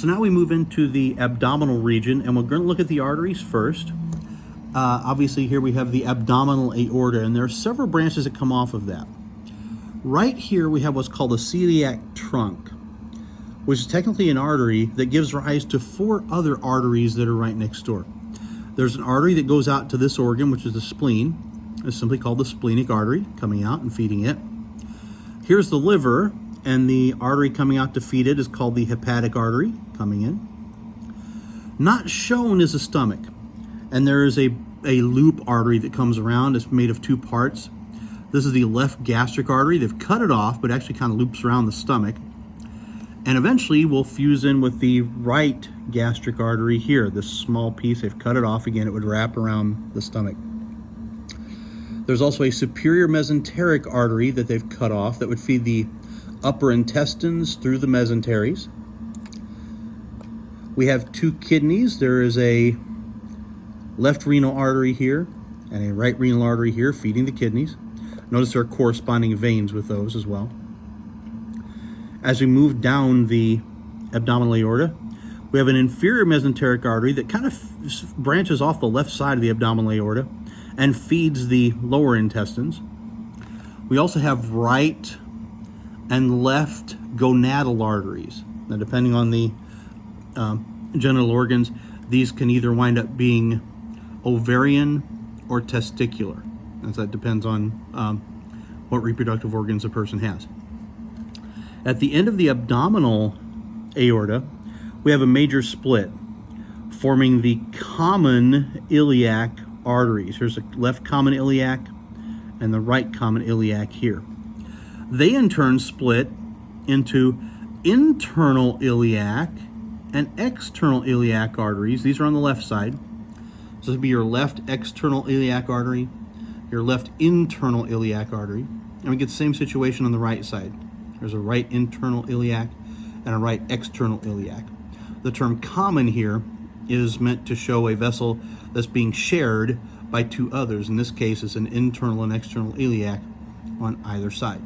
So now we move into the abdominal region, and we're going to look at the arteries first. Obviously here we have the abdominal aorta, and there are several branches that come off of that. Right here we have what's called a celiac trunk, which is technically an artery that gives rise to 4 other arteries that are right next door. There's an artery that goes out to this organ, which is the spleen. It's simply called the splenic artery, coming out and feeding it. Here's the liver, and the artery coming out to feed it is called the hepatic artery, coming in. Not shown is the stomach, and there is a loop artery that comes around. It's made of 2 parts. This is the left gastric artery. They've cut it off, but actually kind of loops around the stomach. And eventually will fuse in with the right gastric artery here. This small piece, they've cut it off. Again, it would wrap around the stomach. There's also a superior mesenteric artery that they've cut off that would feed the upper intestines through the mesenteries. We have 2 kidneys. There is a left renal artery here and a right renal artery here feeding the kidneys. Notice there are corresponding veins with those as well. As we move down the abdominal aorta, we have an inferior mesenteric artery that kind of branches off the left side of the abdominal aorta and feeds the lower intestines. We also have right and left gonadal arteries. Now, depending on the genital organs, these can either wind up being ovarian or testicular, as that depends on what reproductive organs a person has. At the end of the abdominal aorta, we have a major split forming the common iliac arteries. Here's the left common iliac and the right common iliac here. They in turn split into internal iliac and external iliac arteries. These are on the left side. So this would be your left external iliac artery, your left internal iliac artery. And we get the same situation on the right side. There's a right internal iliac and a right external iliac. The term common here is meant to show a vessel that's being shared by 2 others. In this case, it's an internal and external iliac on either side.